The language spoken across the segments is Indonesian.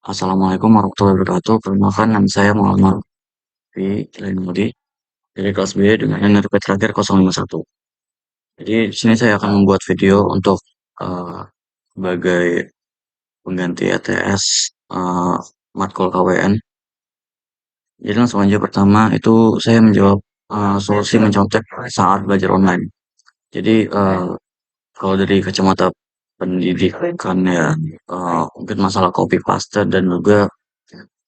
Assalamualaikum warahmatullahi wabarakatuh. Perkenalkan nama saya Muhammad Fi Ilaimudi dari kelas B dengan NRP terakhir 051. Jadi di sini saya akan membuat video untuk eh, sebagai pengganti ETS eh, matkul KWN. Jadi langsung aja pertama itu saya menjawab solusi mencontek saat belajar online. Jadi kalau dari kacamata pendidikan ya mungkin masalah copy paste dan juga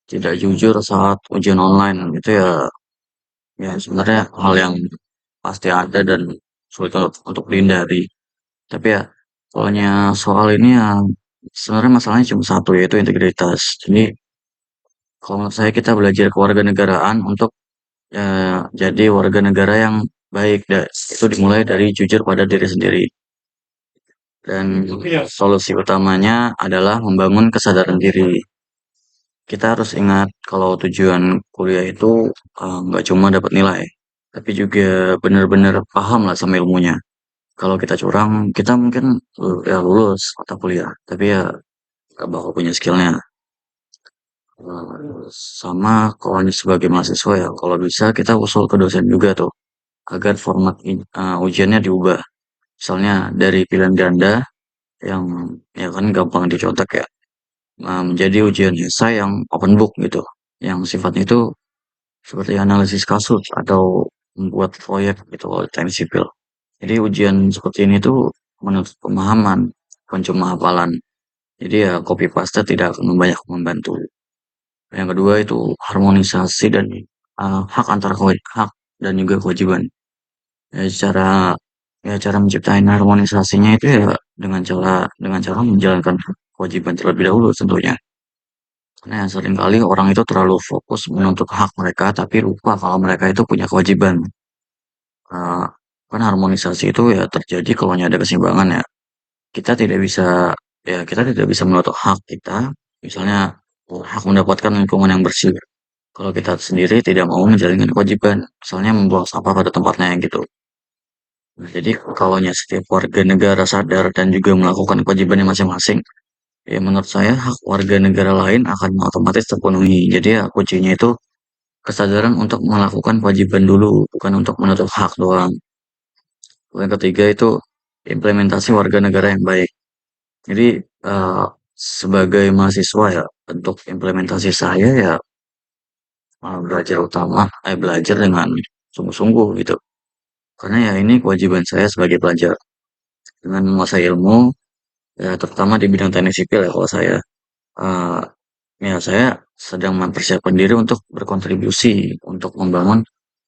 tidak jujur saat ujian online itu ya sebenarnya hal yang pasti ada dan sulit untuk dihindari. Tapi ya, soalnya soal ini ya sebenarnya masalahnya cuma satu yaitu integritas. Jadi kalau menurut saya kita belajar kewarganegaraan untuk jadi warga negara yang baik. Itu dimulai dari jujur pada diri sendiri. Dan solusi utamanya adalah membangun kesadaran diri. Kita harus ingat kalau tujuan kuliah itu nggak cuma dapat nilai, tapi juga benar-benar paham lah sama ilmunya. Kalau kita curang, kita mungkin ya lulus mata kuliah, tapi ya nggak bakal punya skillnya. Sama kalau hanya sebagai mahasiswa ya, kalau bisa kita usul ke dosen juga tuh, agar format ujiannya diubah. Misalnya dari pilihan ganda yang ya kan gampang dicontek ya, menjadi ujian esai yang open book gitu, yang sifatnya itu seperti analisis kasus atau membuat proyek gitu kalau teknik sipil. Jadi ujian seperti ini tuh menurut pemahaman, bukan cuma hafalan. Jadi ya copy paste tidak akan banyak membantu. Yang kedua itu harmonisasi dan hak antara hak dan juga kewajiban. Ya, cara menciptakan harmonisasinya itu ya dengan cara menjalankan kewajiban terlebih dahulu tentunya. Karena ya seringkali orang itu terlalu fokus menuntut hak mereka tapi lupa kalau mereka itu punya kewajiban. Eh, kan harmonisasi itu ya terjadi kalau hanya ada keseimbangan ya. Kita tidak bisa kita tidak bisa menutup hak kita, misalnya hak mendapatkan lingkungan yang bersih. Kalau kita sendiri tidak mau menjalankan kewajiban, misalnya membuang sampah pada tempatnya gitu. Nah, jadi kalau setiap warga negara sadar dan juga melakukan kewajibannya masing-masing, ya menurut saya hak warga negara lain akan otomatis terpenuhi. Jadi ya kuncinya itu kesadaran untuk melakukan kewajiban dulu, bukan untuk menutup hak doang. Yang ketiga itu implementasi warga negara yang baik. Jadi eh, sebagai mahasiswa ya untuk implementasi saya ya belajar dengan sungguh-sungguh gitu. Karena ya ini kewajiban saya sebagai pelajar dengan menguasai ilmu ya terutama di bidang teknik sipil ya kalau saya eh, ya saya sedang mempersiapkan diri untuk berkontribusi untuk membangun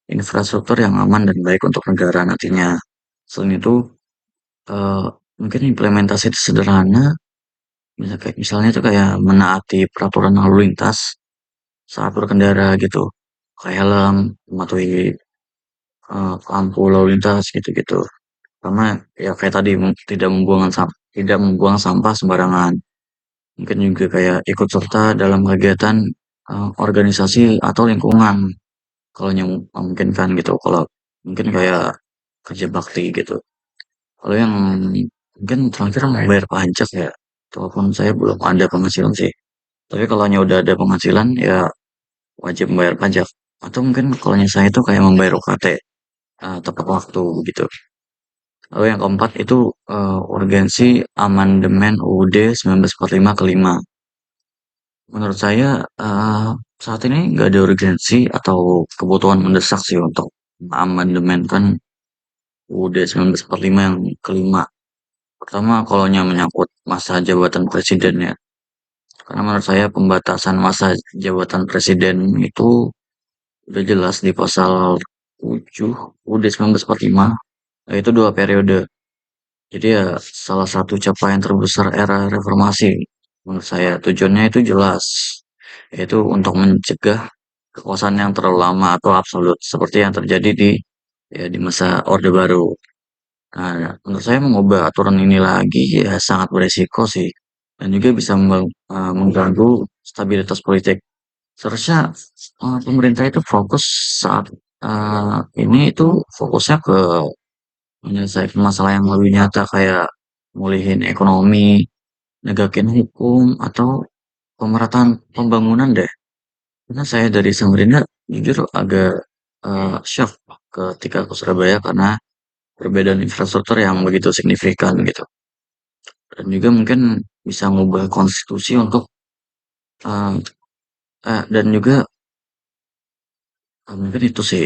infrastruktur yang aman dan baik untuk negara nantinya. Selain itu eh, mungkin implementasi itu sederhana. Misalnya tuh kayak menaati peraturan lalu lintas saat berkendara gitu. Kayak helm, mematuhi lampu lalu lintas gitu-gitu. Karena ya kayak tadi tidak membuang sampah sembarangan. Mungkin juga kayak ikut serta dalam kegiatan organisasi atau lingkungan kalau yang memungkinkan gitu. Kalau mungkin kayak kerja bakti gitu. Kalau yang mungkin terakhir membayar pajak ya. Walaupun saya belum ada penghasilan sih. Tapi kalau udah ada penghasilan ya wajib membayar pajak. Atau mungkin kalau saya itu kayak membayar UKT tepat waktu gitu. Lalu yang keempat itu urgensi amandemen UUD 1945 kelima. Menurut saya saat ini nggak ada urgensi atau kebutuhan mendesak sih untuk amandemen kan UUD 1945 yang kelima. Pertama kalau menyangkut masa jabatan presiden ya. Karena menurut saya pembatasan masa jabatan presiden itu udah jelas di pasal 7 UUD 1945, yaitu 2 periode. Jadi ya salah satu capaian terbesar era reformasi menurut saya tujuannya itu jelas, yaitu untuk mencegah kekuasaan yang terlalu lama atau absolut seperti yang terjadi di masa Orde Baru. Nah, menurut saya mengubah aturan ini lagi ya sangat beresiko sih dan juga bisa mengganggu stabilitas politik. Seharusnya pemerintah itu fokus saat ini itu fokusnya ke menyelesaikan masalah yang lebih nyata kayak mulihin ekonomi, negakin hukum, atau pemerataan pembangunan deh. Karena saya dari Samarinda jujur agak shock ketika ke Surabaya karena perbedaan infrastruktur yang begitu signifikan gitu. Dan juga mungkin bisa mengubah konstitusi untuk eh, dan juga mungkin itu sih.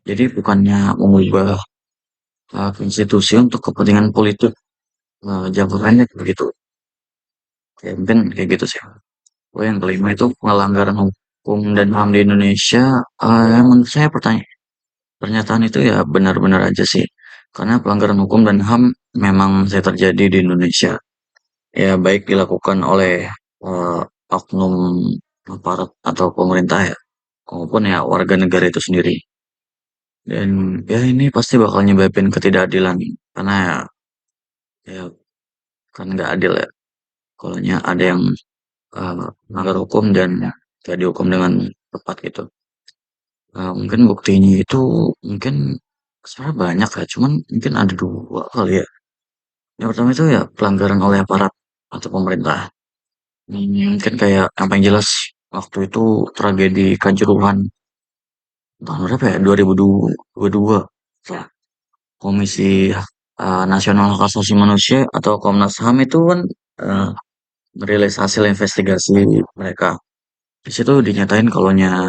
Jadi bukannya mengubah konstitusi untuk kepentingan politik jangka pendek begitu. Ya mungkin kayak gitu sih. Oh, yang kelima itu pelanggaran hukum dan HAM di Indonesia. Menurut saya pernyataan itu ya benar-benar aja sih. Karena pelanggaran hukum dan HAM memang saya terjadi di Indonesia. Ya baik dilakukan oleh eh, oknum aparat atau pemerintah ya, maupun ya warga negara itu sendiri. Dan ya ini pasti bakal nyebabin ketidakadilan. Karena ya kan nggak adil ya. Kalau ada yang melanggar hukum dan tidak dihukum dengan tepat gitu. Mungkin buktinya itu mungkin sebenarnya banyak ya, cuman mungkin ada dua kali ya. Yang pertama itu ya pelanggaran oleh aparat atau pemerintah. Mungkin kayak yang paling jelas waktu itu tragedi Kanjuruhan tahun berapa ya? 2022. Ya. Komisi Nasional Hak Asasi Manusia atau Komnas HAM itu kan eh, merilis hasil investigasi mereka. Di situ dinyatain kalaunya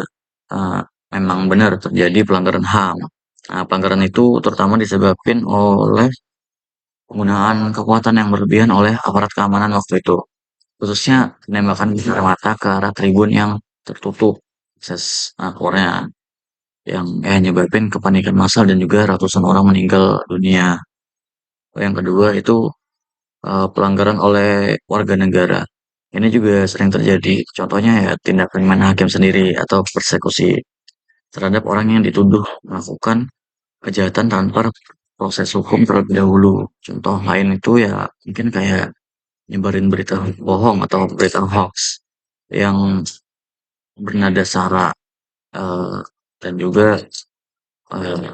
eh, memang benar terjadi pelanggaran HAM. Nah, pelanggaran itu terutama disebabkan oleh penggunaan kekuatan yang berlebihan oleh aparat keamanan waktu itu. Khususnya penembakan gas air mata ke arah tribun yang tertutup akses keluarnya yang nyebabin kepanikan massal dan juga ratusan orang meninggal dunia. Yang kedua itu pelanggaran oleh warga negara. Ini juga sering terjadi. Contohnya ya tindakan main hakim sendiri atau persekusi terhadap orang yang dituduh melakukan kejahatan tanpa proses hukum terlebih dahulu. Contoh lain itu ya mungkin kayak nyebarin berita bohong atau berita hoax yang bernada sara eh, dan juga eh,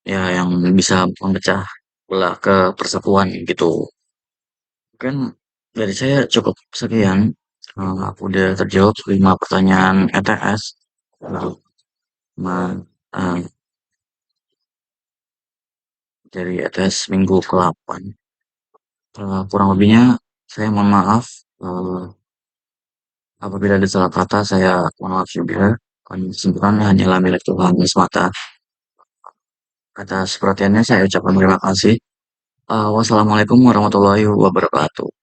ya yang bisa memecah belah ke persatuan gitu. Mungkin dari saya cukup sekian. Aku udah terjawab 5 pertanyaan ETS. Lalu, eh, dari ETS minggu ke-8. Kurang lebihnya saya mohon maaf apabila ada salah kata saya mohon maaf juga. Kesimpulannya hanyalah milik Tuhan semata. Atas perhatiannya saya ucapkan terima kasih. Wassalamualaikum warahmatullahi wabarakatuh.